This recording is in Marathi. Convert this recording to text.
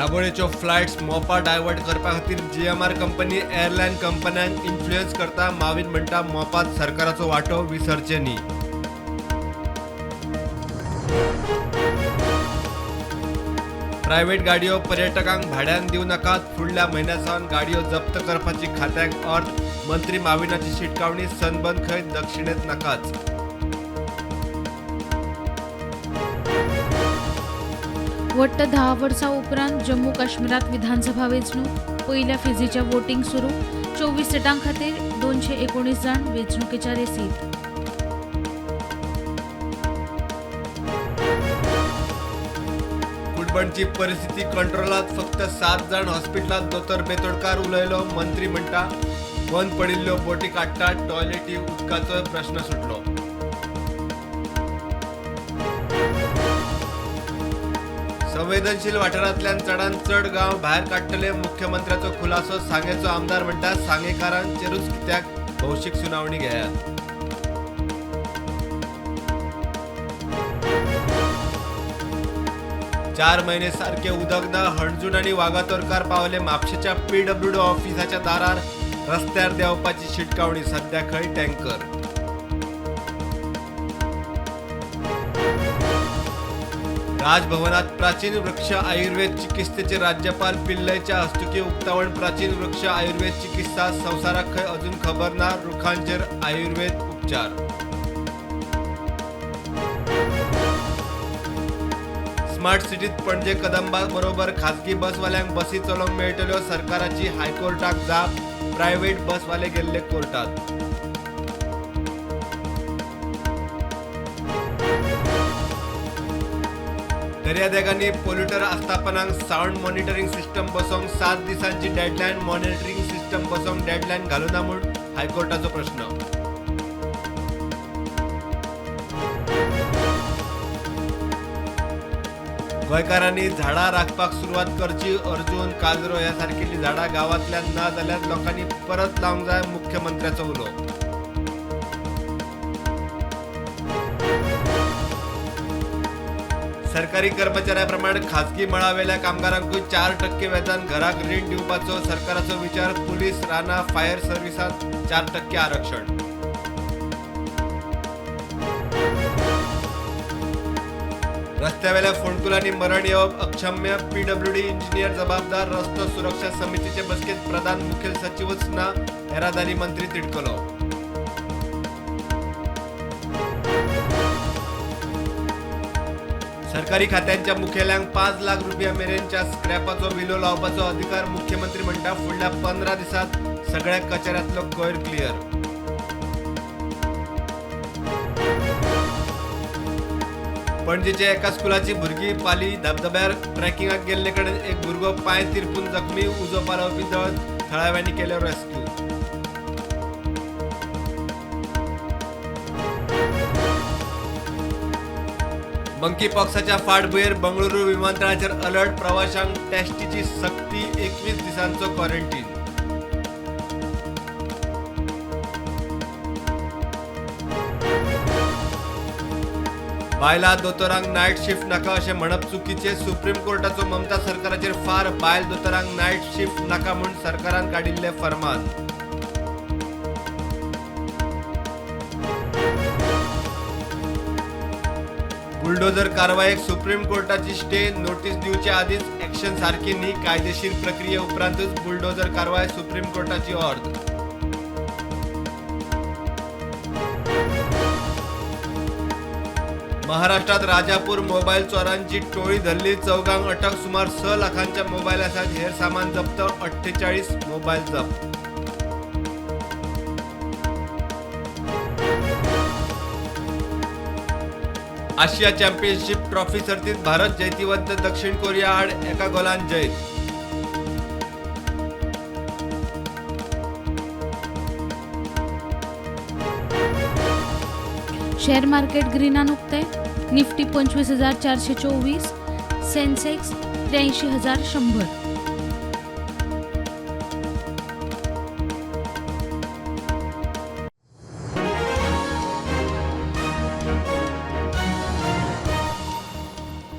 दाबोळेच्यो फ्लायट्स मोपा डायवर्ट करपा खातीर GMR कंपनी एअरलायन कंपन्यांक इन्फ्लुएन्स करता. माविन म्हणटा मोपात सरकाराचो वांटो विसरचे न्ही. प्रायव्हेट गाडयो पर्यटकांक भाड्यान दिवं नाकात. फुडल्या म्हयन्यासावन गाडयो जप्त करपाची खात्याक अर्थ. मंत्री माविनाची शिटकावणी. सनबर्न खंय दक्षिणेत नाकाच. वट्ट 10 वर्सां उपरांत जम्मू काश्मीरात विधानसभा वेंचणूक. पयल्या फेजीच्या वोटिंग सुरू. 24 सिटां खातीर 219 जाण वेंचणुकेच्या रेसीत. कुडबणची परिस्थिती कंट्रोलात. फक्त 7 जाण हॉस्पिटलात. दोतोर बेतोडकार उलयलो. मंत्री म्हणटा बंद पडिल्ल्यो बोटी काडटात. टॉयलेटी उदकाचो प्रश्न सुटलो. संवेदनशील वाठारांतल्यान चडांत चड गांव भायर काडटले. मुख्यमंत्र्याचो खुलासो. सांगेचो आमदार म्हणटा सांगेकारांचेरूच कित्याक भौशीक सुनावणी घेयात. चार महिने सारखे उदक ना. हणजूण आनी वागातोरकार पावले. म्हापशेच्या PWD ऑफिसाच्या दारार रस्त्यार देंवपाची शिटकावणी. सध्या खंय टँकर. राजभवनात प्राचीन वृक्ष आयुर्वेद चिकित्सेचे राज्यपाल पिल्लयच्या हस्तुकी उक्तावण. प्राचीन वृक्ष आयुर्वेद चिकित्सा संवसाराक खंय अजून खबर ना. रुखांचेर आयुर्वेद उपचार. स्मार्ट सिटीत पणजे कदंबा बरोबर खासगी बसवाल्यांक बसी चलोवंक मेळटल्यो. सरकाराची हायकोर्टाक जाप. प्रायव्हेट बसवाले गेल्ले कोर्टात. दर्यादेगांनी पोल्युटर आस्थापनांक सावंड मॉनिटरिंग सिस्टम बसोवंक 7 दिसांची डेडलायन. मॉनिटरिंग सिस्टम बसोवंक डेडलायन घालूना म्हूण हायकोर्टाचो प्रश्न. गोंयकारांनी झाडां राखपाक सुरवात करची. अर्जून काजरो ह्या सारकेली झाडां गांवांतल्यान ना जाल्यार लोकांनी परत लावंक जाय. मुख्यमंत्र्याचो उलो. सरकारी कर्मचाऱ्याप्रमाणे खासगी मळावेल्या कामगारांकूय 4% वेतन. घराक रीण दिवपाचो सरकाराचो विचार. पुलीस, राना, फायर सर्व्हिसांत 4% आरक्षण. रस्त्यावेल्या फोंडकुलांनी मरण येवप अक्षम्य. PWD इंजिनियर जबाबदार. रस्तो सुरक्षा समितीचे बसकेत प्रधान मुखेल सचिवच ना. येरादारी मंत्री तिडकलो. सरकारी खात्यांच्या मुखेल्यांक 5 लाख रुपया मेरेनच्या स्क्रॅपाचो विलो लावपाचो अधिकार. मुख्यमंत्री म्हणटा फुडल्या 15 दिसात सगळ्या कचऱ्यांतलो कोयर क्लियर. पणजेच्या एका स्कुलाची भुरगीं पाली धबधब्यार ट्रॅकिंगाक गेल्ले कडेन एक भुरगो पांय तिरपून जखमी. उजो पालवपी दळ थळाव्यांनी केलो रेस्क्यू. मंकी पॉक्साच्या फाटभुंयेर बंगळुरू विमानतळाचेर अलर्ट. प्रवाशांक टेस्टीची सक्ती. 21 दिसांचो क्वॉरंटीन. बायला दोतोरांक नायट शिफ्ट नाका अशें म्हणप चुकीचें. सुप्रीम कोर्टाचो ममता सरकाराचेर फार. बायल दोतोरांक नायट शिफ्ट नाका म्हूण सरकारान काडिल्लें फर्मान. बुलडोजर कारवायेक सुप्रीम कोर्टाची स्टे. नोटीस दिवचे आदींच ॲक्शन सारकी न्ही. कायदेशीर प्रक्रिये उपरांतूच बुलडोजर कारवाय. सुप्रीम कोर्टाची ऑर्डर. महाराष्ट्रात राजापूर मोबाईल चोरांची टोळी धरली. 4गांक अटक. सुमार 6 लाखांच्या मोबायलांसह हेर सामान जप्त. 48 मोबाईल जप्त. आशिया चॅम्पियनशिप ट्रॉफी सर्तीत भारत जैतिवंत. दक्षिण कोरिया आड 1 गोलान जैत. शेअर मार्केट ग्रीनान उक्ते. निफ्टी 25,424. सेन्सेक्स 83,100.